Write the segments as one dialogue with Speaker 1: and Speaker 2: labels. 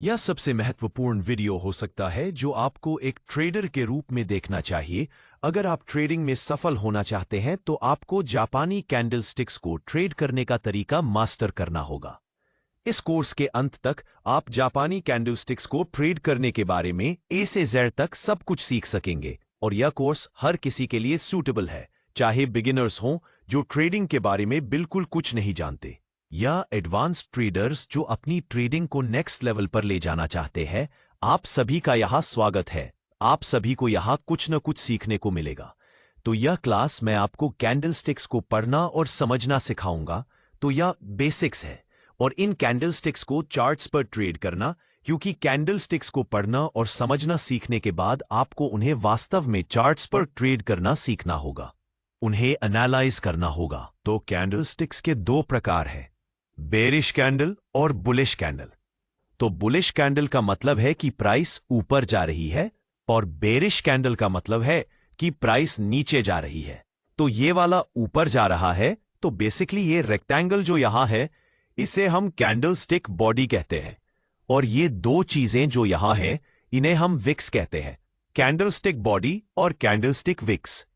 Speaker 1: यह सबसे महत्वपूर्ण वीडियो हो सकता है जो आपको एक ट्रेडर के रूप में देखना चाहिए। अगर आप ट्रेडिंग में सफल होना चाहते हैं तो आपको जापानी कैंडलस्टिक्स को ट्रेड करने का तरीका मास्टर करना होगा। इस कोर्स के अंत तक आप जापानी कैंडलस्टिक्स को ट्रेड करने के बारे में ए से जेड तक सब कुछ सीख सकेंगे और यह कोर्स हर किसी के लिए सूटेबल है, चाहे बिगिनर्स हों जो ट्रेडिंग के बारे में बिल्कुल कुछ नहीं जानते या एडवांस्ड ट्रेडर्स जो अपनी ट्रेडिंग को नेक्स्ट लेवल पर ले जाना चाहते हैं। आप सभी का यहाँ स्वागत है। आप सभी को यहाँ कुछ न कुछ सीखने को मिलेगा। तो यह क्लास मैं आपको कैंडलस्टिक्स को पढ़ना और समझना सिखाऊंगा। तो यह बेसिक्स है और इन कैंडलस्टिक्स को चार्ट्स पर ट्रेड करना, क्योंकि कैंडलस्टिक्स को पढ़ना और समझना सीखने के बाद आपको उन्हें वास्तव में चार्ट्स पर ट्रेड करना सीखना होगा, उन्हें एनालाइज करना होगा। तो कैंडलस्टिक्स के दो प्रकार हैं, बेरिश कैंडल और बुलिश कैंडल। तो बुलिश कैंडल का मतलब है कि प्राइस ऊपर जा रही है और बेरिश कैंडल का मतलब है कि प्राइस नीचे जा रही है। तो ये वाला ऊपर जा रहा है, तो बेसिकली ये रेक्टेंगल जो यहां है इसे हम कैंडलस्टिक बॉडी कहते हैं, और ये दो चीजें जो यहां है इन्हें हम विक्स कहते हैं, कैंडलस्टिक बॉडी और कैंडलस्टिक विक्स।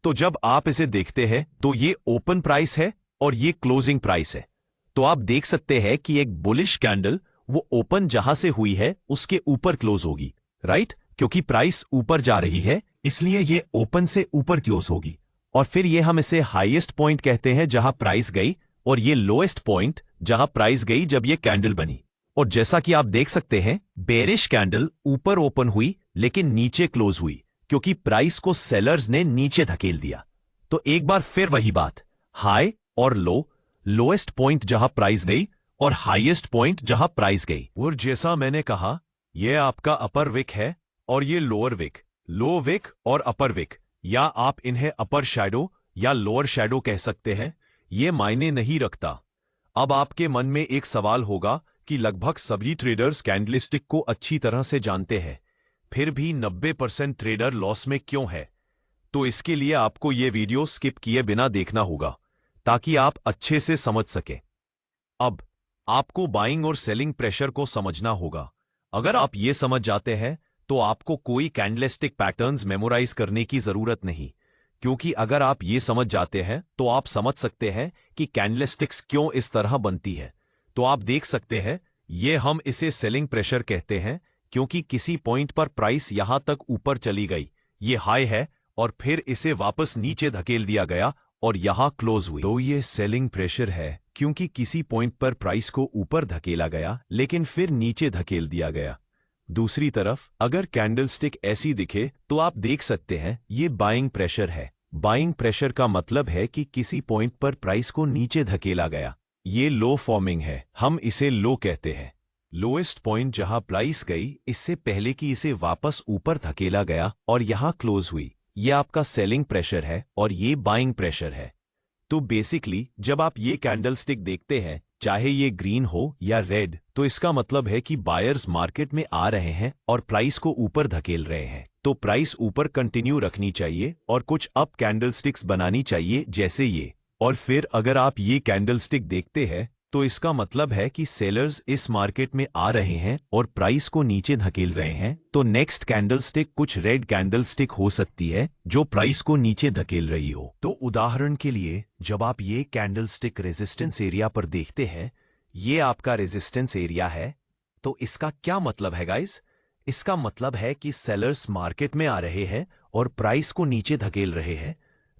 Speaker 1: तो जब आप इसे देखते हैं तो ये ओपन प्राइस है और ये क्लोजिंग प्राइस है। तो आप देख सकते हैं कि एक बुलिश कैंडल वो ओपन जहां से हुई है उसके ऊपर क्लोज होगी, राइट? क्योंकि प्राइस ऊपर जा रही है इसलिए ये ओपन से ऊपर क्लोज होगी, और फिर ये हम इसे हाईएस्ट पॉइंट कहते हैं जहां प्राइस गई, और ये लोएस्ट पॉइंट जहां प्राइस गई जब ये कैंडल बनी। और जैसा कि आप देख सकते हैं बेरिश कैंडल ऊपर ओपन हुई लेकिन नीचे क्लोज हुई क्योंकि प्राइस को सेलर्स ने नीचे धकेल दिया। तो एक बार फिर वही बात, हाई और लो, लोएस्ट पॉइंट जहां प्राइस गई और हाईएस्ट पॉइंट जहां प्राइस गई। और जैसा मैंने कहा यह आपका अपर विक है और ये लोअर विक, लो विक और अपर विक, या आप इन्हें अपर शैडो या लोअर शैडो कह सकते हैं, ये मायने नहीं रखता। अब आपके मन में एक सवाल होगा कि लगभग सभी ट्रेडर्स कैंडलस्टिक को अच्छी तरह से जानते हैं, फिर भी 90% ट्रेडर लॉस में क्यों है? तो इसके लिए आपको यह वीडियो स्किप किए बिना देखना होगा ताकि आप अच्छे से समझ सकें। अब आपको बाइंग और सेलिंग प्रेशर को समझना होगा। अगर आप ये समझ जाते हैं तो आपको कोई कैंडलस्टिक पैटर्न्स मेमोराइज करने की जरूरत नहीं, क्योंकि अगर आप ये समझ जाते हैं तो आप समझ सकते हैं कि कैंडलस्टिक्स क्यों इस तरह बनती है। तो आप देख सकते हैं ये हम इसे सेलिंग प्रेशर कहते हैं, क्योंकि किसी पॉइंट पर प्राइस यहां तक ऊपर चली गई, ये हाई है, और फिर इसे वापस नीचे धकेल दिया गया और यहां क्लोज हुई, तो ये सेलिंग प्रेशर है, क्योंकि किसी पॉइंट पर प्राइस को ऊपर धकेला गया लेकिन फिर नीचे धकेल दिया गया। दूसरी तरफ अगर कैंडलस्टिक ऐसी दिखे तो आप देख सकते हैं ये बाइंग प्रेशर है। बाइंग प्रेशर का मतलब है कि किसी पॉइंट पर प्राइस को नीचे धकेला गया, ये लो फॉर्मिंग है, हम इसे लो कहते हैं। लोएस्ट पॉइंट जहां प्राइस गई इससे पहले कि इसे वापस ऊपर धकेला गया और यहां क्लोज हुई, ये आपका सेलिंग प्रेशर है और ये बाइंग प्रेशर है। तो बेसिकली जब आप ये कैंडलस्टिक देखते हैं, चाहे ये ग्रीन हो या रेड, तो इसका मतलब है कि बायर्स मार्केट में आ रहे हैं और प्राइस को ऊपर धकेल रहे हैं। तो प्राइस ऊपर कंटिन्यू रखनी चाहिए और कुछ अप कैंडलस्टिक्स बनानी चाहिए जैसे ये। और फिर अगर आप ये कैंडलस्टिक देखते हैं तो इसका मतलब है कि सेलर्स इस मार्केट में आ रहे हैं और प्राइस को नीचे धकेल रहे हैं। तो नेक्स्ट कैंडलस्टिक कुछ रेड कैंडलस्टिक हो सकती है जो प्राइस को नीचे धकेल रही हो। तो उदाहरण के लिए जब आप ये कैंडलस्टिक रेजिस्टेंस एरिया पर देखते हैं, ये आपका रेजिस्टेंस एरिया है, तो इसका क्या मतलब है गाइस? इसका मतलब है कि सेलर्स मार्केट में आ रहे हैं और प्राइस को नीचे धकेल रहे हैं,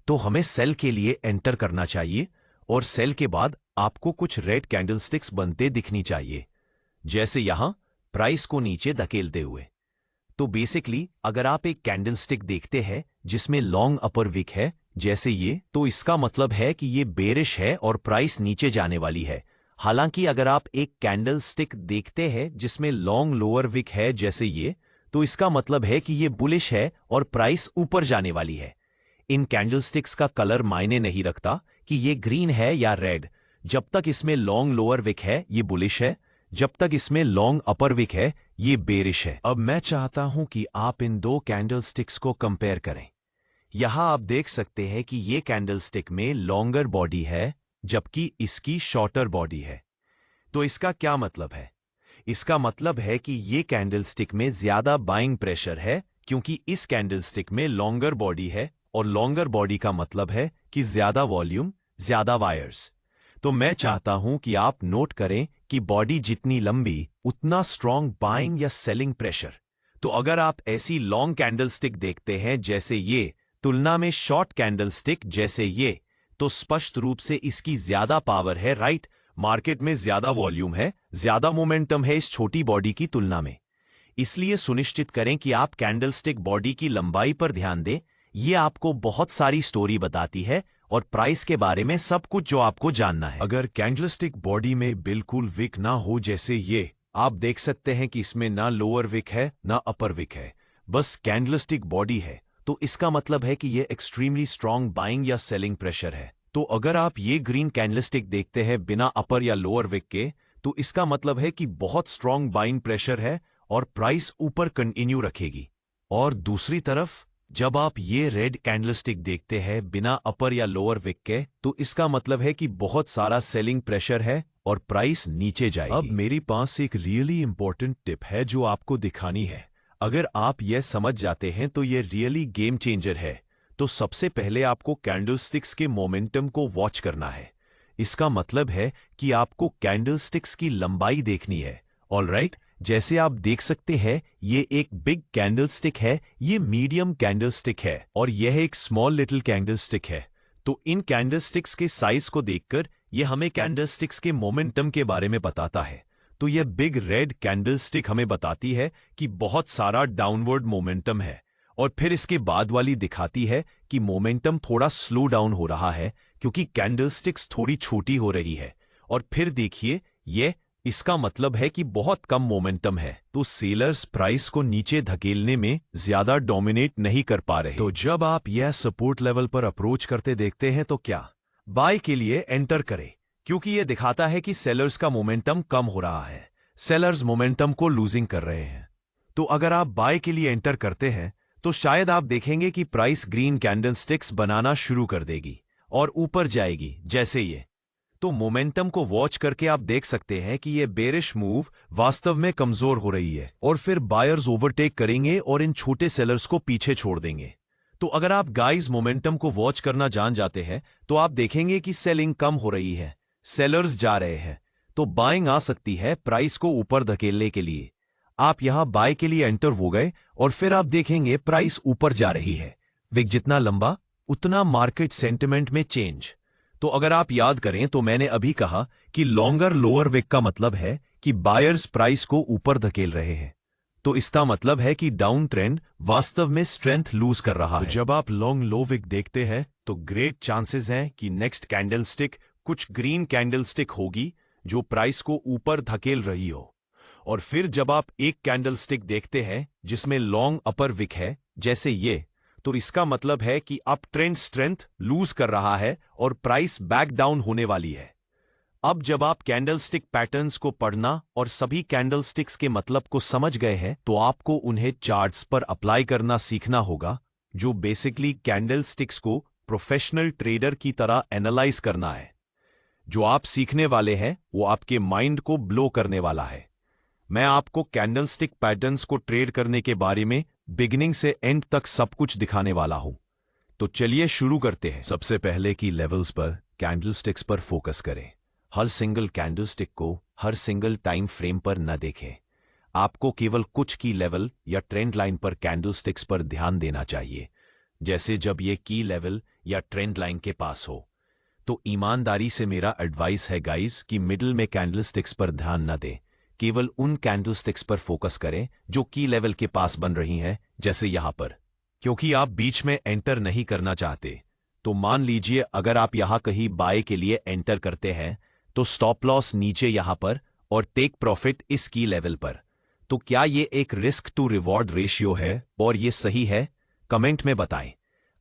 Speaker 1: तो हमें सेल के लिए एंटर करना चाहिए, और सेल के बाद आपको कुछ रेड कैंडलस्टिक्स बनते दिखनी चाहिए, जैसे यहां प्राइस को नीचे धकेलते हुए। तो बेसिकली अगर आप एक कैंडलस्टिक देखते हैं जिसमें लॉन्ग अपर विक है जैसे ये, तो इसका मतलब है कि ये बेरिश है और प्राइस नीचे जाने वाली है। हालांकि अगर आप एक कैंडलस्टिक देखते हैं जिसमें लॉन्ग लोअर विक है जैसे ये, तो इसका मतलब है कि ये बुलिश है और प्राइस ऊपर जाने वाली है। इन कैंडलस्टिक्स का कलर मायने नहीं रखता कि ये ग्रीन है या रेड। जब तक इसमें लॉन्ग लोअर विक है ये बुलिश है, जब तक इसमें लॉन्ग अपर विक है ये बेरिश है। अब मैं चाहता हूं कि आप इन दो कैंडलस्टिक्स को कंपेयर करें। यहां आप देख सकते हैं कि ये कैंडलस्टिक में लॉन्गर बॉडी है जबकि इसकी शॉर्टर बॉडी है। तो इसका क्या मतलब है? इसका मतलब है कि ये कैंडलस्टिक में ज्यादा बाइंग प्रेशर है, क्योंकि इस कैंडलस्टिक में लॉन्गर बॉडी है, और लॉन्गर बॉडी का मतलब है कि ज्यादा वॉल्यूम, ज्यादा वायर्स। तो मैं चाहता हूं कि आप नोट करें कि बॉडी जितनी लंबी उतना स्ट्रॉन्ग बाइंग या सेलिंग प्रेशर। तो अगर आप ऐसी लॉन्ग कैंडलस्टिक देखते हैं जैसे ये, तुलना में शॉर्ट कैंडलस्टिक जैसे ये, तो स्पष्ट रूप से इसकी ज्यादा पावर है, राइट? मार्केट में ज्यादा वॉल्यूम है, ज्यादा मोमेंटम है इस छोटी बॉडी की तुलना में। इसलिए सुनिश्चित करें कि आप कैंडलस्टिक बॉडी की लंबाई पर ध्यान दें। ये आपको बहुत सारी स्टोरी बताती है और प्राइस के बारे में सब कुछ जो आपको जानना है। अगर कैंडलस्टिक बॉडी में बिल्कुल विक ना हो जैसे ये, आप देख सकते हैं कि इसमें ना लोअर विक है ना अपर विक है, बस कैंडलस्टिक बॉडी है, तो इसका मतलब है कि ये एक्सट्रीमली स्ट्रांग बाइंग या सेलिंग प्रेशर है। तो अगर आप ये ग्रीन कैंडलस्टिक देखते हैं बिना अपर या लोअर विक के, तो इसका मतलब है कि बहुत स्ट्रांग बाइंग प्रेशर है और प्राइस ऊपर कंटिन्यू रखेगी। और दूसरी तरफ जब आप ये रेड कैंडलस्टिक देखते हैं बिना अपर या लोअर विक के, तो इसका मतलब है कि बहुत सारा सेलिंग प्रेशर है और प्राइस नीचे जाएगी। अब मेरे पास एक रियली इंपॉर्टेंट टिप है जो आपको दिखानी है। अगर आप यह समझ जाते हैं तो ये रियली गेम चेंजर है। तो सबसे पहले आपको कैंडलस्टिक्स के मोमेंटम को वॉच करना है। इसका मतलब है कि आपको कैंडलस्टिक्स की लंबाई देखनी है। ऑलराइट, जैसे आप देख सकते हैं ये एक बिग कैंडलस्टिक है, ये मीडियम कैंडलस्टिक है और यह एक स्मॉल लिटिल कैंडलस्टिक है। तो इन कैंडलस्टिक्स के साइज को देखकर यह हमें कैंडलस्टिक्स के मोमेंटम के बारे में बताता है। तो यह बिग रेड कैंडलस्टिक हमें बताती है कि बहुत सारा डाउनवर्ड मोमेंटम है, और फिर इसके बाद वाली दिखाती है कि मोमेंटम थोड़ा स्लो डाउन हो रहा है क्योंकि कैंडलस्टिक्स थोड़ी छोटी हो रही है। और फिर देखिए ये, इसका मतलब है कि बहुत कम मोमेंटम है, तो सेलर्स प्राइस को नीचे धकेलने में ज्यादा डोमिनेट नहीं कर पा रहे। तो जब आप यह सपोर्ट लेवल पर अप्रोच करते देखते हैं तो क्या बाय के लिए एंटर करें, क्योंकि यह दिखाता है कि सेलर्स का मोमेंटम कम हो रहा है, सेलर्स मोमेंटम को लूजिंग कर रहे हैं। तो अगर आप बाय के लिए एंटर करते हैं तो शायद आप देखेंगे कि प्राइस ग्रीन कैंडलस्टिक्स बनाना शुरू कर देगी और ऊपर जाएगी जैसे ये। तो मोमेंटम को वॉच करके आप देख सकते हैं कि ये बेरिश मूव वास्तव में कमजोर हो रही है, और फिर बायर्स ओवरटेक करेंगे और इन छोटे सेलर्स को पीछे छोड़ देंगे। तो अगर आप गाइस मोमेंटम को वॉच करना जान जाते हैं तो आप देखेंगे कि सेलिंग कम हो रही है, सेलर्स जा रहे हैं, तो बाइंग आ सकती है प्राइस को ऊपर धकेलने के लिए। आप यहां बाय के लिए एंटर हो गए और फिर आप देखेंगे प्राइस ऊपर जा रही है। विक जितना लंबा उतना मार्केट सेंटिमेंट में चेंज। तो अगर आप याद करें तो मैंने अभी कहा कि लॉन्गर लोअर विक का मतलब है कि बायर्स प्राइस को ऊपर धकेल रहे हैं। तो इसका मतलब है कि डाउन ट्रेंड वास्तव में स्ट्रेंथ लूज कर रहा है। जब आप लॉन्ग लो विक देखते हैं तो ग्रेट चांसेस हैं कि नेक्स्ट कैंडलस्टिक कुछ ग्रीन कैंडलस्टिक होगी जो प्राइस को ऊपर धकेल रही हो। और फिर जब आप एक कैंडलस्टिक देखते हैं जिसमें लॉन्ग अपर विक है जैसे ये, तो इसका मतलब है कि अप ट्रेंड स्ट्रेंथ लूज कर रहा है और प्राइस बैक डाउन होने वाली है। अब जब आप कैंडलस्टिक पैटर्न्स को पढ़ना और सभी कैंडलस्टिक्स के मतलब को समझ गए हैं तो आपको उन्हें चार्ट्स पर अप्लाई करना सीखना होगा, जो बेसिकली कैंडलस्टिक्स को प्रोफेशनल ट्रेडर की तरह एनालाइज करना है। जो आप सीखने वाले हैं वो आपके माइंड को ब्लो करने वाला है। मैं आपको कैंडलस्टिक पैटर्न्स को ट्रेड करने के बारे में बिगिनिंग से एंड तक सब कुछ दिखाने वाला हूं। तो चलिए शुरू करते हैं। सबसे पहले की लेवल्स पर कैंडलस्टिक्स पर फोकस करें। हर सिंगल कैंडलस्टिक को हर सिंगल टाइम फ्रेम पर न देखें। आपको केवल कुछ की लेवल या ट्रेंड लाइन पर कैंडलस्टिक्स पर ध्यान देना चाहिए, जैसे जब ये की लेवल या ट्रेंड लाइन के पास हो। तो ईमानदारी से मेरा एडवाइस है गाइस कि मिडिल में कैंडलस्टिक्स पर ध्यान न दें, केवल उन कैंडलस्टिक्स पर फोकस करें जो की लेवल के पास बन रही हैं, जैसे यहां पर। क्योंकि आप बीच में एंटर नहीं करना चाहते, तो मान लीजिए अगर आप यहां कहीं बाय के लिए एंटर करते हैं तो स्टॉप लॉस नीचे यहां पर और टेक प्रॉफिट इस की लेवल पर। तो क्या ये एक रिस्क टू रिवॉर्ड रेशियो है और ये सही है? कमेंट में बताएं।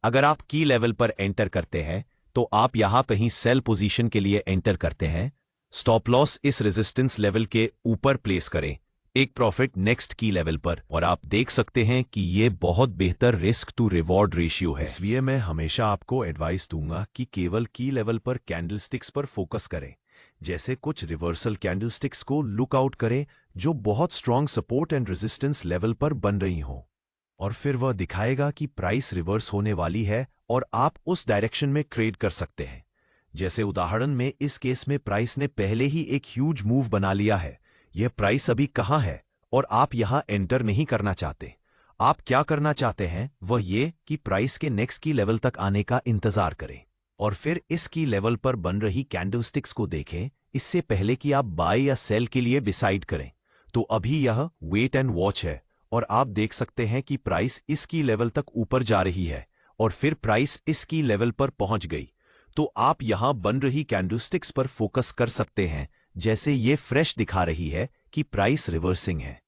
Speaker 1: अगर आप की लेवल पर एंटर करते हैं तो आप यहां कहीं सेल पोजीशन के लिए एंटर करते हैं, स्टॉप लॉस इस रेजिस्टेंस लेवल के ऊपर प्लेस करें, एक प्रॉफिट नेक्स्ट की लेवल पर, और आप देख सकते हैं कि ये बहुत बेहतर रिस्क टू रिवॉर्ड रेशियो है। इसलिए मैं हमेशा आपको एडवाइस दूंगा कि केवल की लेवल पर कैंडलस्टिक्स पर फोकस करें। जैसे कुछ रिवर्सल कैंडलस्टिक्स को लुक आउट करें जो बहुत strong support and resistance level पर बन रही हों, और फिर वह दिखाएगा कि प्राइस रिवर्स होने वाली है और आप उस डायरेक्शन में ट्रेड कर सकते हैं। जैसे उदाहरण में इस केस में प्राइस ने पहले ही एक ह्यूज मूव बना लिया है। यह प्राइस अभी कहाँ है और आप यहां एंटर नहीं करना चाहते। आप क्या करना चाहते हैं वह ये कि प्राइस के नेक्स्ट की लेवल तक आने का इंतजार करें और फिर इस की लेवल पर बन रही कैंडलस्टिक्स को देखें इससे पहले कि आप बाय या सेल के लिए डिसाइड करें। तो अभी यह वेट एंड वॉच है और आप देख सकते हैं कि प्राइस इस की लेवल तक ऊपर जा रही है और फिर प्राइस इस की लेवल पर पहुंच गई। तो आप यहां बन रही कैंडलस्टिक्स पर फोकस कर सकते हैं, जैसे ये फ्रेश दिखा रही है कि प्राइस रिवर्सिंग है,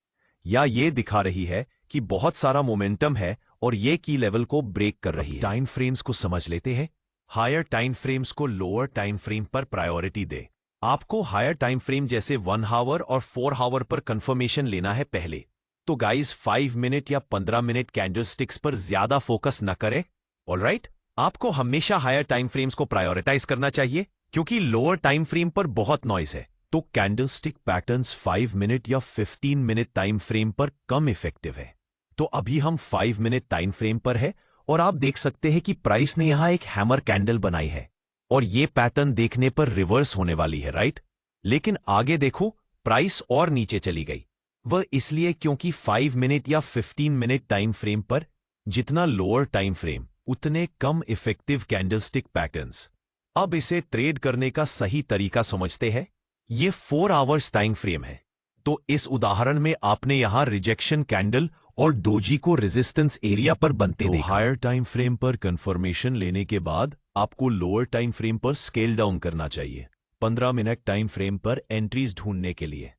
Speaker 1: या ये दिखा रही है कि बहुत सारा मोमेंटम है और ये की लेवल को ब्रेक कर रही है। टाइम फ्रेम्स को समझ लेते हैं। हायर टाइम फ्रेम्स को लोअर टाइम फ्रेम पर प्रायोरिटी दे। आपको हायर टाइम फ्रेम जैसे 1 आवर और 4 आवर पर कंफर्मेशन लेना है पहले। तो गाइस 5 मिनट या 15 मिनट कैंडलस्टिक्स पर ज्यादा फोकस न करें। ऑलराइट, आपको हमेशा हायर टाइम फ्रेम्स को प्रायोरिटाइज करना चाहिए क्योंकि लोअर टाइम फ्रेम पर बहुत नॉइज है। तो कैंडलस्टिक पैटर्न्स 5 मिनट या 15 मिनट टाइम फ्रेम पर कम इफेक्टिव है। तो अभी हम 5 मिनट टाइम फ्रेम पर है और आप देख सकते हैं कि प्राइस ने यहां एक हैमर कैंडल बनाई है और ये पैटर्न देखने पर रिवर्स होने वाली है, राइट? लेकिन आगे देखो, प्राइस और नीचे चली गई। वह इसलिए क्योंकि 5 मिनट या 15 मिनट टाइम फ्रेम पर जितना लोअर टाइम फ्रेम उतने कम इफेक्टिव कैंडलस्टिक पैटर्न्स। अब इसे ट्रेड करने का सही तरीका समझते हैं। ये 4 आवर्स टाइम फ्रेम है। तो इस उदाहरण में आपने यहां रिजेक्शन कैंडल और डोजी को रेजिस्टेंस एरिया पर बनते देखा। हायर टाइम फ्रेम पर कंफर्मेशन लेने के बाद आपको लोअर टाइम फ्रेम पर स्केल डाउन करना चाहिए 15 मिनट टाइम फ्रेम पर एंट्रीज ढूंढने के लिए।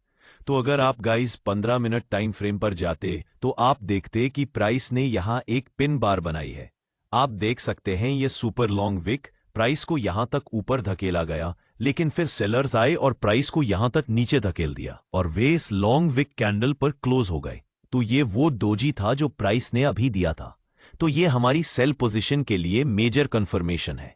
Speaker 1: तो अगर आप गाइस 15 मिनट टाइम फ्रेम पर जाते तो आप देखते कि प्राइस ने यहां एक पिन बार बनाई है। आप देख सकते हैं ये सुपर लॉन्ग विक प्राइस को यहां तक ऊपर धकेला गया, लेकिन फिर सेलर्स आए और प्राइस को यहां तक नीचे धकेल दिया और वे इस लॉन्ग विक कैंडल पर क्लोज हो गए। तो ये वो डोजी था जो प्राइस ने अभी दिया था। तो ये हमारी सेल पोजीशन के लिए मेजर कंफर्मेशन है।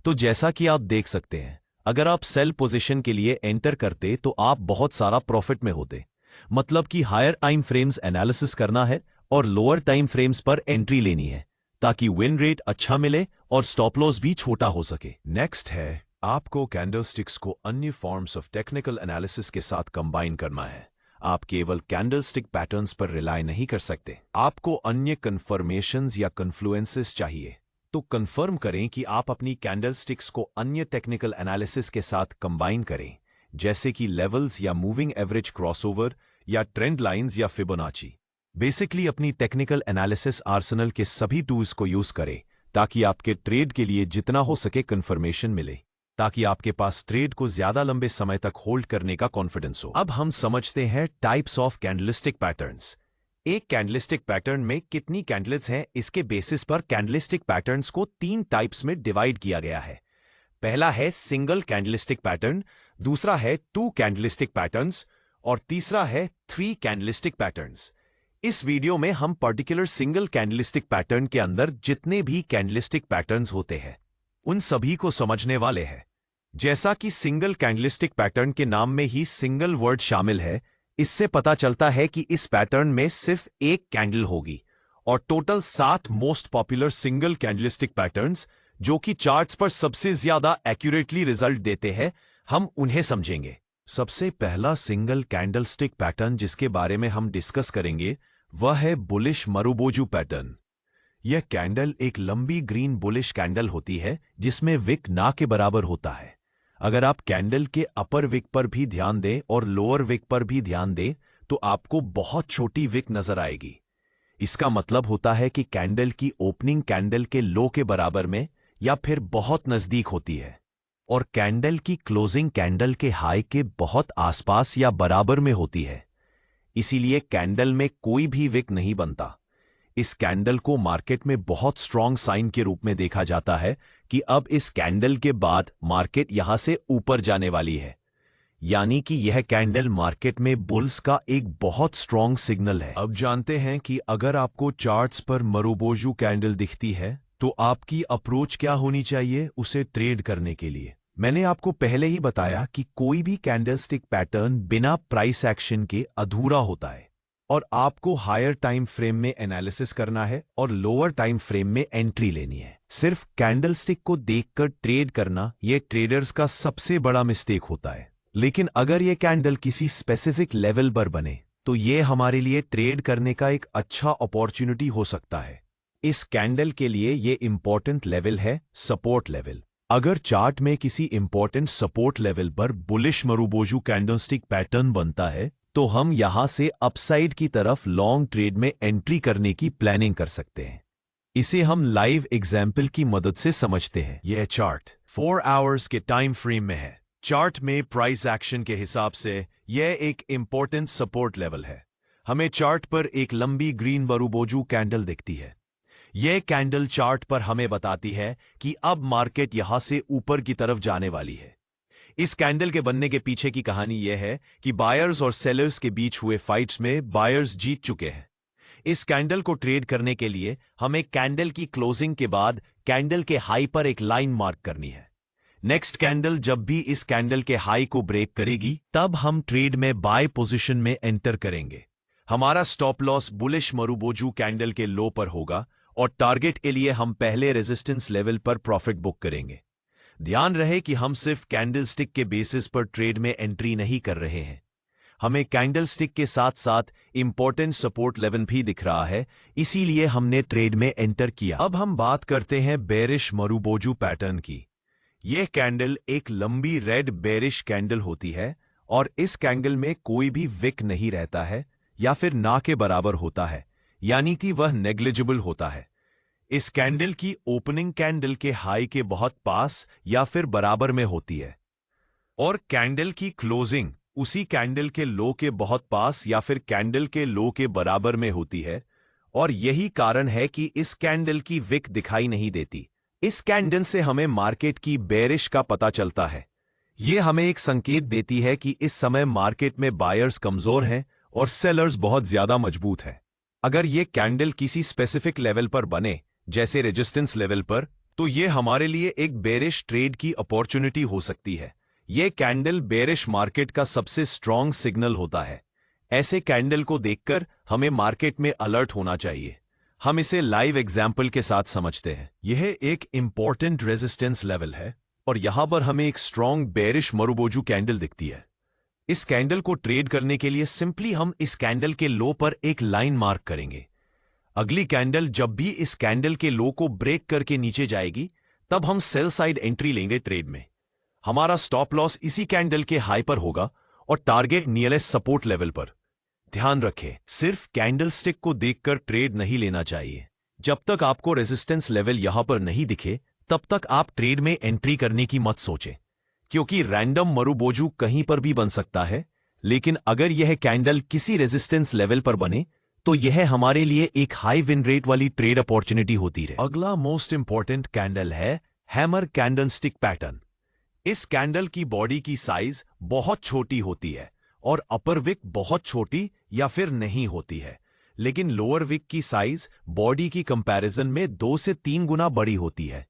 Speaker 1: तो जैसा कि आप देख सकते हैं, अगर आप सेल पोजीशन के लिए एंटर करते तो आप बहुत सारा प्रॉफिट में होते। मतलब कि हायर टाइम फ्रेम्स एनालिसिस करना है और लोअर टाइम फ्रेम्स पर एंट्री लेनी है ताकि विन रेट अच्छा मिले और स्टॉप लॉस भी छोटा हो सके। नेक्स्ट है, आपको कैंडलस्टिक्स को अन्य फॉर्म्स ऑफ टेक्निकल एनालिसिस के साथ कंबाइन करना है। आप केवल कैंडलस्टिक पैटर्न्स पर रिलाय नहीं कर सकते। आपको अन्य कन्फर्मेशंस या कन्फ्लुएंसेस चाहिए। तो कंफर्म करें कि आप अपनी कैंडलस्टिक्स को अन्य टेक्निकल एनालिसिस के साथ कंबाइन करें, जैसे कि लेवल्स या मूविंग एवरेज क्रॉसओवर या ट्रेंड लाइंस या फिबोनाची। बेसिकली अपनी टेक्निकल एनालिसिस आर्सेनल के सभी टूल्स को यूज करें ताकि आपके ट्रेड के लिए जितना हो सके कंफर्मेशन मिले, ताकि आपके पास ट्रेड को ज्यादा लंबे समय तक होल्ड करने का कॉन्फिडेंस हो। अब हम समझते हैं टाइप्स ऑफ कैंडलिस्टिक पैटर्न्स। एक कैंडलिस्टिक पैटर्न में कितनी कैंडल्स हैं, इसके बेसिस पर कैंडलिस्टिक पैटर्न्स को 3 टाइप्स में डिवाइड किया गया है। पहला है सिंगल कैंडलिस्टिक पैटर्न, दूसरा है 2 कैंडलिस्टिक पैटर्न्स और तीसरा है 3 कैंडलिस्टिक पैटर्न्स। इस वीडियो में हम पर्टिकुलर सिंगल कैंडलिस्टिक पैटर्न के अंदर जितने भी कैंडलिस्टिक पैटर्न्स होते हैं उन सभी को समझने वाले हैं। जैसा कि सिंगल कैंडलिस्टिक पैटर्न के नाम में ही सिंगल वर्ड शामिल है, इससे पता चलता है कि इस पैटर्न में सिर्फ एक कैंडल होगी और total 7 most popular single candlestick patterns जो कि चार्ट्स पर सबसे ज्यादा एक्यूरेटली रिजल्ट देते हैं, हम उन्हें समझेंगे। सबसे पहला सिंगल कैंडलस्टिक पैटर्न जिसके बारे में हम डिस्कस करेंगे वह है बुलिश मरुबोजू पैटर्न। यह कैंडल एक लंबी ग्रीन बुलिश कैंडल होती है जिसमें विक ना के बराबर होता है। अगर आप कैंडल के अपर विक पर भी ध्यान दें और लोअर विक पर भी ध्यान दें तो आपको बहुत छोटी विक नजर आएगी। इसका मतलब होता है कि कैंडल की ओपनिंग कैंडल के लो के बराबर में या फिर बहुत नजदीक होती है और कैंडल की क्लोजिंग कैंडल के हाई के बहुत आसपास या बराबर में होती है। इसीलिए कैंडल में कोई भी विक नहीं बनता। इस कैंडल को मार्केट में बहुत स्ट्रॉन्ग साइन के रूप में देखा जाता है कि अब इस कैंडल के बाद मार्केट यहां से ऊपर जाने वाली है, यानी कि यह कैंडल मार्केट में बुल्स का एक बहुत स्ट्रॉन्ग सिग्नल है। अब जानते हैं कि अगर आपको चार्ट्स पर मरुबोजू कैंडल दिखती है तो आपकी अप्रोच क्या होनी चाहिए उसे ट्रेड करने के लिए। मैंने आपको पहले ही बताया कि कोई भी कैंडलस्टिक पैटर्न बिना प्राइस एक्शन के अधूरा होता है और आपको हायर टाइम फ्रेम में एनालिसिस करना है और लोअर टाइम फ्रेम में एंट्री लेनी है। सिर्फ कैंडलस्टिक को देखकर ट्रेड करना यह ट्रेडर्स का सबसे बड़ा मिस्टेक होता है। लेकिन अगर यह कैंडल किसी स्पेसिफिक लेवल पर बने तो यह हमारे लिए ट्रेड करने का एक अच्छा अपॉर्चुनिटी हो सकता है। इस कैंडल के लिए यह इंपॉर्टेंट लेवल है सपोर्ट लेवल। अगर चार्ट में किसी इंपॉर्टेंट सपोर्ट लेवल पर बुलिश मरुबोजू कैंडलस्टिक पैटर्न बनता है तो हम यहां से अपसाइड की तरफ लॉन्ग ट्रेड में एंट्री करने की प्लानिंग कर सकते हैं। इसे हम लाइव एग्जाम्पल की मदद से समझते हैं। यह चार्ट 4 आवर्स के टाइम फ्रेम में है। चार्ट में प्राइस एक्शन के हिसाब से यह एक इंपॉर्टेंट सपोर्ट लेवल है। हमें चार्ट पर एक लंबी ग्रीन मरुबोजू कैंडल दिखती है। यह कैंडल चार्ट पर हमें बताती है कि अब मार्केट यहां से ऊपर की तरफ जाने वाली है। इस कैंडल के बनने के पीछे की कहानी यह है कि बायर्स और सेलर्स के बीच हुए फाइट्स में बायर्स जीत चुके हैं। इस कैंडल को ट्रेड करने के लिए हमें कैंडल की क्लोजिंग के बाद कैंडल के हाई पर एक लाइन मार्क करनी है। नेक्स्ट कैंडल जब भी इस कैंडल के हाई को ब्रेक करेगी तब हम ट्रेड में बाय पोजीशन में एंटर करेंगे। हमारा स्टॉप लॉस बुलिश मरुबोजू कैंडल के लो पर होगा और टारगेट के लिए हम पहले रेजिस्टेंस लेवल पर प्रॉफिट बुक करेंगे। ध्यान रहे कि हम सिर्फ कैंडलस्टिक के बेसिस पर ट्रेड में एंट्री नहीं कर रहे हैं। हमें कैंडलस्टिक के साथ साथ इंपॉर्टेंट सपोर्ट लेवल भी दिख रहा है, इसीलिए हमने ट्रेड में एंटर किया। अब हम बात करते हैं बेरिश मरुबोजू पैटर्न की। यह कैंडल एक लंबी रेड बेरिश कैंडल होती है और इस कैंडल में कोई भी विक नहीं रहता है या फिर ना के बराबर होता है, यानी कि वह नेग्लिजिबल होता है। इस कैंडल की ओपनिंग कैंडल के हाई के बहुत पास या फिर बराबर में होती है और कैंडल की क्लोजिंग उसी कैंडल के लो के बहुत पास या फिर कैंडल के लो के बराबर में होती है और यही कारण है कि इस कैंडल की विक दिखाई नहीं देती। इस कैंडल से हमें मार्केट की बेरिश का पता चलता है। यह हमें एक संकेत देती है कि इस समय मार्केट में बायर्स कमजोर हैं और सेलर्स बहुत ज्यादा मजबूत हैं। अगर यह कैंडल किसी स्पेसिफिक लेवल पर बने जैसे रेजिस्टेंस लेवल पर तो यह हमारे लिए एक बेरिश ट्रेड की अपॉर्चुनिटी हो सकती है। यह कैंडल बेरिश मार्केट का सबसे स्ट्रॉन्ग सिग्नल होता है। ऐसे कैंडल को देखकर हमें मार्केट में अलर्ट होना चाहिए। हम इसे लाइव एग्जाम्पल के साथ समझते हैं। यह एक इंपॉर्टेंट रेजिस्टेंस लेवल है और यहां पर हमें एक स्ट्रॉन्ग बेरिश मरुबोजू कैंडल दिखती है। इस कैंडल को ट्रेड करने के लिए सिंपली हम इस कैंडल के लो पर एक लाइन मार्क करेंगे। अगली कैंडल जब भी इस कैंडल के लो को ब्रेक करके नीचे जाएगी तब हम सेल साइड एंट्री लेंगे ट्रेड में। हमारा स्टॉप लॉस इसी कैंडल के हाई पर होगा और टारगेट नियरेस्ट सपोर्ट लेवल पर। ध्यान रखें, सिर्फ कैंडल स्टिक को देखकर ट्रेड नहीं लेना चाहिए। जब तक आपको रेजिस्टेंस लेवल यहां पर नहीं दिखे तब तक आप ट्रेड में एंट्री करने की मत सोचें, क्योंकि रैंडम मरुबोजू कहीं पर भी बन सकता है। लेकिन अगर यह कैंडल किसी रेजिस्टेंस लेवल पर बने तो यह हमारे लिए एक हाई विन रेट वाली ट्रेड अपॉर्चुनिटी होती है। अगला मोस्ट इंपॉर्टेंट कैंडल है हैमर कैंडलस्टिक पैटर्न। इस कैंडल की बॉडी की साइज बहुत छोटी होती है और अपर विक बहुत छोटी या फिर नहीं होती है, लेकिन लोअर विक की साइज बॉडी की कंपैरिजन में 2 से 3 गुना बड़ी होती है।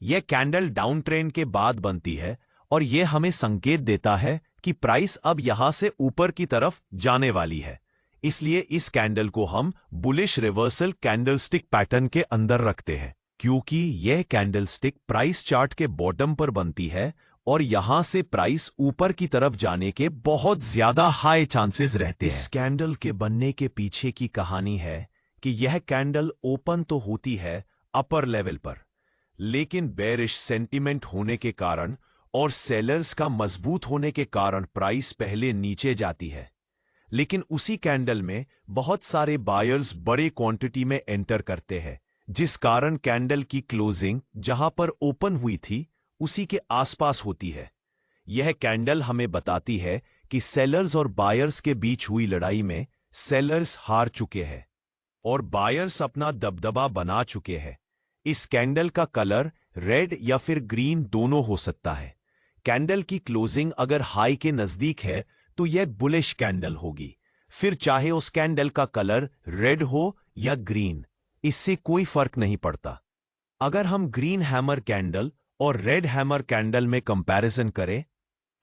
Speaker 1: यह कैंडल डाउन ट्रेंड के बाद बनती है और यह हमें संकेत देता है कि प्राइस अब यहां से ऊपर की तरफ जाने वाली है। इसलिए इस कैंडल को हम बुलिश रिवर्सल कैंडलस्टिक पैटर्न के अंदर रखते हैं, क्योंकि यह कैंडलस्टिक प्राइस चार्ट के बॉटम पर बनती है और यहां से प्राइस ऊपर की तरफ जाने के बहुत ज्यादा हाई चांसेस रहते हैं। इस कैंडल के बनने के पीछे की कहानी है कि यह कैंडल ओपन तो होती है अपर लेवल पर, लेकिन बेरिश सेंटीमेंट होने के कारण और सेलर्स का मजबूत होने के कारण प्राइस पहले नीचे जाती है। लेकिन उसी कैंडल में बहुत सारे बायर्स बड़े क्वांटिटी में एंटर करते हैं, जिस कारण कैंडल की क्लोजिंग जहां पर ओपन हुई थी उसी के आसपास होती है। यह कैंडल हमें बताती है कि सेलर्स और बायर्स के बीच हुई लड़ाई में सेलर्स हार चुके हैं और बायर्स अपना दबदबा बना चुके हैं। इस कैंडल का कलर रेड या फिर ग्रीन दोनों हो सकता है। कैंडल की क्लोजिंग अगर हाई के नजदीक है तो यह बुलिश कैंडल होगी, फिर चाहे उस कैंडल का कलर रेड हो या ग्रीन, इससे कोई फर्क नहीं पड़ता। अगर हम ग्रीन हैमर कैंडल और रेड हैमर कैंडल में कंपैरिजन करें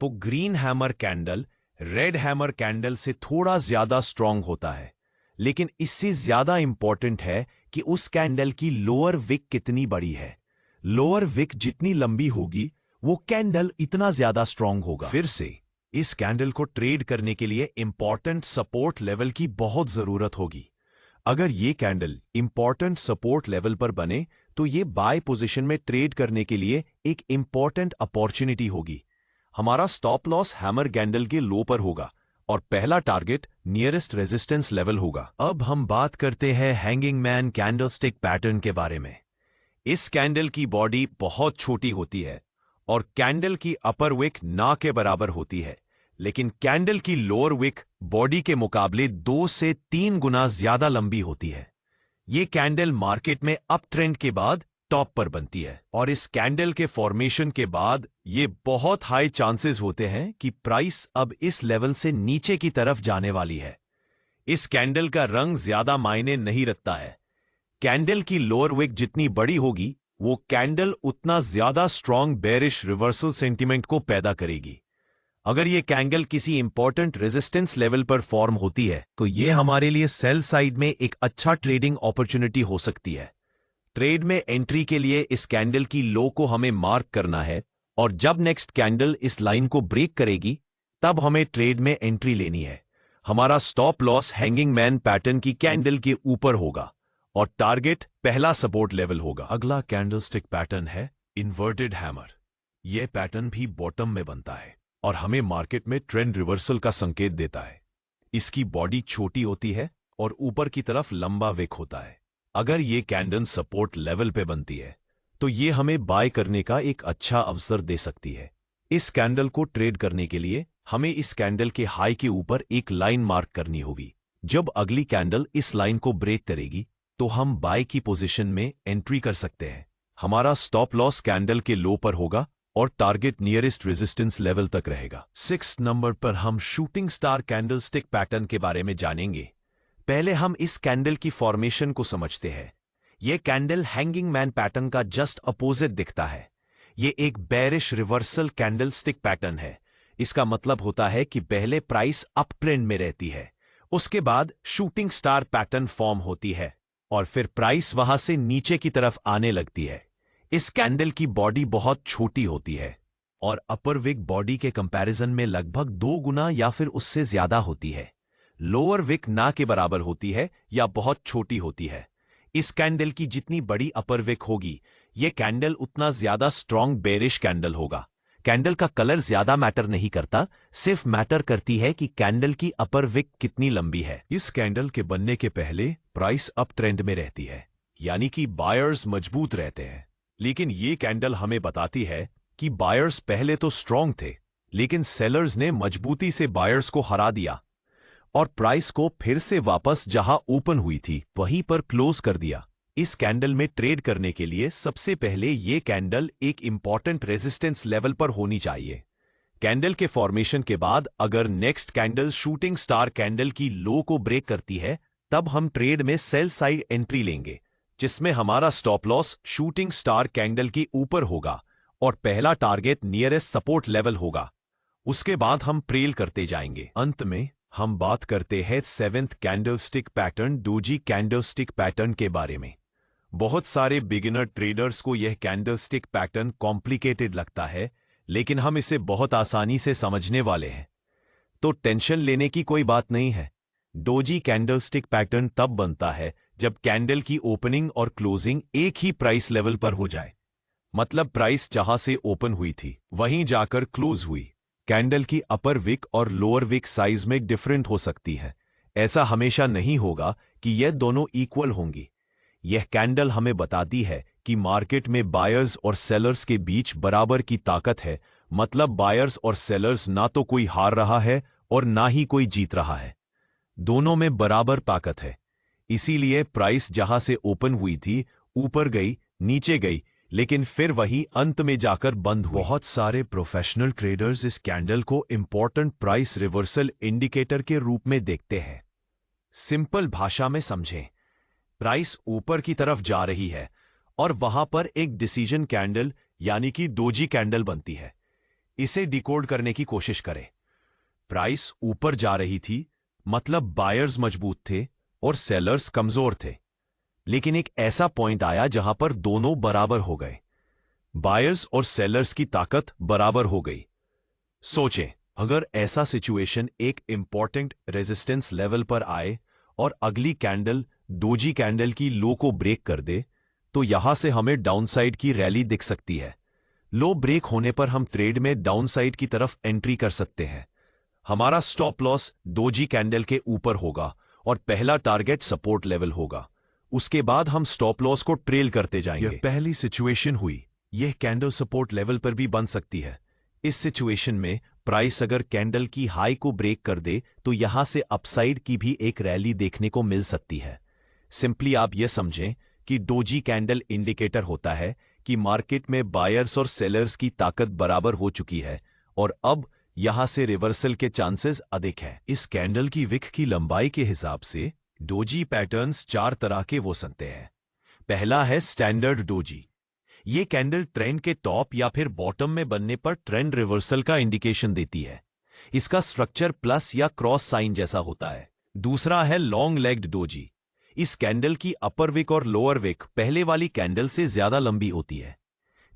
Speaker 1: तो green hammer candle red hammer candle से थोड़ा ज्यादा स्ट्रांग होता है, लेकिन इससे ज्यादा इंपॉर्टेंट है कि उस कैंडल की लोअर विक कितनी बड़ी है। लोअर विक जितनी लंबी होगी वो कैंडल इतना ज्यादा स्ट्रांग होगा। फिर से इस कैंडल को ट्रेड करने के लिए इंपॉर्टेंट सपोर्ट लेवल की बहुत जरूरत होगी। अगर ये कैंडल इंपॉर्टेंट सपोर्ट लेवल पर बने तो ये बाय पोजीशन में ट्रेड करने के लिए एक इंपॉर्टेंट अपॉर्चुनिटी होगी। हमारा स्टॉप लॉस हैमर कैंडल के लो पर होगा और पहला टारगेट नियरेस्ट रेजिस्टेंस लेवल होगा। अब हम बात करते हैं हैंगिंग मैन कैंडलस्टिक पैटर्न के बारे में। इस कैंडल की बॉडी बहुत छोटी होती है और कैंडल की अपर विक ना के बराबर होती है, लेकिन कैंडल की लोअर विक बॉडी के मुकाबले 2 से 3 गुना ज्यादा लंबी होती है। ये कैंडल मार्केट में अप ट्रेंड के बाद टॉप पर बनती है और इस कैंडल के फॉर्मेशन के बाद ये बहुत हाई चांसेस होते हैं कि प्राइस अब इस लेवल से नीचे की तरफ जाने वाली है। इस कैंडल का रंग ज्यादा मायने नहीं रखता है। कैंडल की लोअर विक जितनी बड़ी होगी वो कैंडल उतना ज्यादा स्ट्रांग बेरिश रिवर्सल सेंटीमेंट को पैदा करेगी। अगर ये कैंडल किसी इंपॉर्टेंट रेजिस्टेंस लेवल पर फॉर्म होती है तो ये हमारे लिए सेल साइड में एक अच्छा ट्रेडिंग अपॉर्चुनिटी हो सकती है। ट्रेड में एंट्री के लिए इस कैंडल की लो को हमें मार्क करना है और जब नेक्स्ट कैंडल इस लाइन को ब्रेक करेगी तब हमें ट्रेड में एंट्री लेनी है। हमारा stop loss hanging man pattern की कैंडल के ऊपर होगा और टारगेट पहला सपोर्ट लेवल होगा। अगला कैंडलस्टिक पैटर्न है इन्वर्टेड हैमर। यह पैटर्न भी बॉटम में बनता है और हमें मार्केट में ट्रेंड रिवर्सल का संकेत देता है। इसकी बॉडी छोटी होती है और ऊपर की तरफ लंबा विक होता है। अगर ये कैंडल सपोर्ट लेवल पे बनती है तो ये हमें बाय करने का एक अच्छा अवसर दे सकती है। इस कैंडल को ट्रेड करने के लिए हमें इस कैंडल के हाई के ऊपर एक लाइन मार्क करनी होगी। जब अगली कैंडल इस लाइन को ब्रेक करेगी तो हम बाय की पोजीशन में एंट्री कर सकते हैं। हमारा स्टॉप लॉस कैंडल के लो पर होगा और टारगेट नियरेस्ट रेजिस्टेंस लेवल तक रहेगा। 6 नंबर पर हम शूटिंग स्टार कैंडलस्टिक पैटर्न के बारे में जानेंगे। पहले हम इस कैंडल की फॉर्मेशन को समझते हैं। यह कैंडल हैंगिंग मैन पैटर्न का जस्ट अपोजिट दिखता है। यह एक बेरिश रिवर्सल कैंडलस्टिक पैटर्न है। इसका मतलब होता है कि पहले प्राइस अप ट्रेंड में रहती है, उसके बाद शूटिंग स्टार पैटर्न फॉर्म होती है और फिर प्राइस वहां से नीचे की तरफ आने लगती है। इस कैंडल की बॉडी बहुत छोटी होती है और अपर विक बॉडी के कंपैरिजन में लगभग 2 गुना या फिर उससे ज्यादा होती है। लोअर विक ना के बराबर होती है या बहुत छोटी होती है। इस कैंडल की जितनी बड़ी अपर विक होगी यह कैंडल उतना ज्यादा स्ट्रांग बेरिश कैंडल होगा। कैंडल का कलर ज्यादा मैटर नहीं करता, सिर्फ मैटर करती है कि कैंडल की अपर विक कितनी लंबी है। इस कैंडल के बनने के पहले प्राइस अप ट्रेंड में रहती है, यानी कि बायर्स मजबूत रहते हैं। लेकिन ये कैंडल हमें बताती है कि बायर्स पहले तो स्ट्रांग थे, लेकिन सेलर्स ने मजबूती से बायर्स को हरा दिया और प्राइस को फिर से वापस जहां ओपन हुई थी वहीं पर क्लोज कर दिया। इस कैंडल में ट्रेड करने के लिए सबसे पहले ये कैंडल एक इंपॉर्टेंट रेजिस्टेंस लेवल पर होनी चाहिए। कैंडल के फॉर्मेशन के बाद अगर next candle shooting star candle की लो को ब्रेक करती है तब हम ट्रेड में सेल साइड एंट्री लेंगे, जिसमें हमारा stop loss shooting star candle के ऊपर होगा और पहला टारगेट नियरेस्ट सपोर्ट लेवल होगा। उसके बाद हम ट्रेल करते जाएंगे। अंत में हम बात करते हैं 7th candlestick pattern doji candlestick pattern के बारे में। बहुत सारे बिगिनर ट्रेडर्स को यह कैंडलस्टिक पैटर्न कॉम्प्लिकेटेड लगता है, लेकिन हम इसे बहुत आसानी से समझने वाले हैं, तो टेंशन लेने की कोई बात नहीं है। डोजी कैंडलस्टिक पैटर्न तब बनता है जब कैंडल की ओपनिंग और क्लोजिंग एक ही प्राइस लेवल पर हो जाए, मतलब प्राइस जहां से ओपन हुई थी वहीं जाकर क्लोज हुई। कैंडल की अपर विक और लोअर विक साइज में डिफरेंट हो सकती है। ऐसा हमेशा नहीं होगा कि यह दोनों इक्वल होंगी। यह कैंडल हमें बताती है कि मार्केट में बायर्स और सेलर्स के बीच बराबर की ताकत है, मतलब बायर्स और सेलर्स ना तो कोई हार रहा है और ना ही कोई जीत रहा है, दोनों में बराबर ताकत है। इसीलिए प्राइस जहां से ओपन हुई थी ऊपर गई, नीचे गई, लेकिन फिर वही अंत में जाकर बंद हुई। बहुत सारे प्रोफेशनल ट्रेडर्स इस कैंडल को इंपॉर्टेंट प्राइस रिवर्सल इंडिकेटर के रूप में देखते हैं। सिंपल भाषा में समझें, प्राइस ऊपर की तरफ जा रही है और वहां पर एक डिसीजन कैंडल यानी कि डोजी कैंडल बनती है। इसे डिकोड करने की कोशिश करें। प्राइस ऊपर जा रही थी, मतलब बायर्स मजबूत थे और सेलर्स कमजोर थे। लेकिन एक ऐसा पॉइंट आया जहां पर दोनों बराबर हो गए। बायर्स और सेलर्स की ताकत बराबर हो गई। सोचें, अगर ऐसा सिचुएशन एक इंपॉर्टेंट रेजिस्टेंस लेवल पर आए और अगली कैंडल डोजी कैंडल की लो को ब्रेक कर दे, तो यहां से हमें डाउनसाइड की रैली दिख सकती है। लो ब्रेक होने पर हम ट्रेड में डाउनसाइड की तरफ एंट्री कर सकते हैं। हमारा स्टॉप लॉस डोजी कैंडल के ऊपर होगा और पहला टारगेट सपोर्ट लेवल होगा। उसके बाद हम स्टॉप लॉस को ट्रेल करते जाएंगे। यह पहली सिचुएशन हुई। यह कैंडल सपोर्ट लेवल पर भी बन सकती है। इस सिचुएशन में प्राइस अगर कैंडल की हाई को ब्रेक कर दे तो यहां से अपसाइड की भी एक रैली देखने को मिल सकती है। सिंपली आप यह समझें कि डोजी कैंडल इंडिकेटर होता है कि मार्केट में बायर्स और सेलर्स की ताकत बराबर हो चुकी है और अब यहां से रिवर्सल के चांसेस अधिक हैं। इस कैंडल की विक की लंबाई के हिसाब से डोजी पैटर्न्स 4 तरह के हो सकते हैं। पहला है स्टैंडर्ड डोजी। ये कैंडल ट्रेंड के टॉप या फिर बॉटम में बनने पर ट्रेंड रिवर्सल का इंडिकेशन देती है। इसका स्ट्रक्चर प्लस या क्रॉस साइन जैसा होता है। दूसरा है लॉन्ग लेग्ड डोजी। इस कैंडल की अपर विक और लोअर विक पहले वाली कैंडल से ज्यादा लंबी होती है।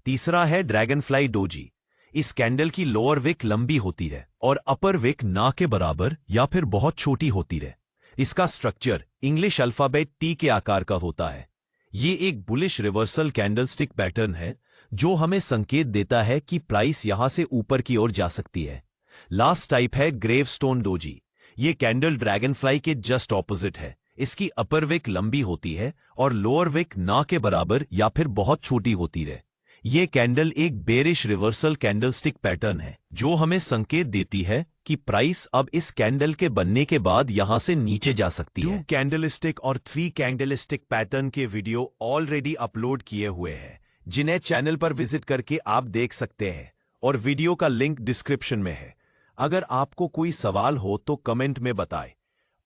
Speaker 1: तीसरा है ड्रैगनफ्लाई डोजी। इस कैंडल की लोअर विक लंबी होती है और अपर विक ना के बराबर या फिर बहुत छोटी होती है। इसका स्ट्रक्चर इंग्लिश अल्फाबेट टी के आकार का होता है। ये एक बुलिश रिवर्सल कैंडलस्टिक पैटर्न है जो हमें संकेत देता है कि प्राइस यहां से ऊपर की ओर जा सकती है। लास्ट टाइप है ग्रेवस्टोन डोजी। ये कैंडल ड्रैगनफ्लाई के जस्ट ऑपोजिट है। इसकी अपर विक लंबी होती है और लोअर विक ना के बराबर या फिर बहुत छोटी होती है। ये कैंडल एक बेरिश रिवर्सल कैंडलस्टिक पैटर्न है जो हमें संकेत देती है कि प्राइस अब इस कैंडल के बनने के बाद यहां से नीचे जा सकती है। 2 कैंडलस्टिक और 3 कैंडलस्टिक पैटर्न के वीडियो ऑलरेडी अपलोड किए हुए हैं, जिन्हें चैनल पर विजिट करके आप देख सकते हैं और वीडियो का लिंक डिस्क्रिप्शन में है। अगर आपको कोई सवाल हो तो कमेंट में बताएं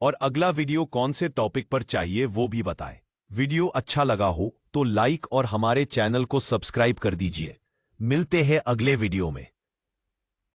Speaker 1: और अगला वीडियो कौन से टॉपिक पर चाहिए वो भी बताएं। वीडियो अच्छा लगा हो तो लाइक और हमारे चैनल को सब्सक्राइब कर दीजिए। मिलते हैं अगले वीडियो में।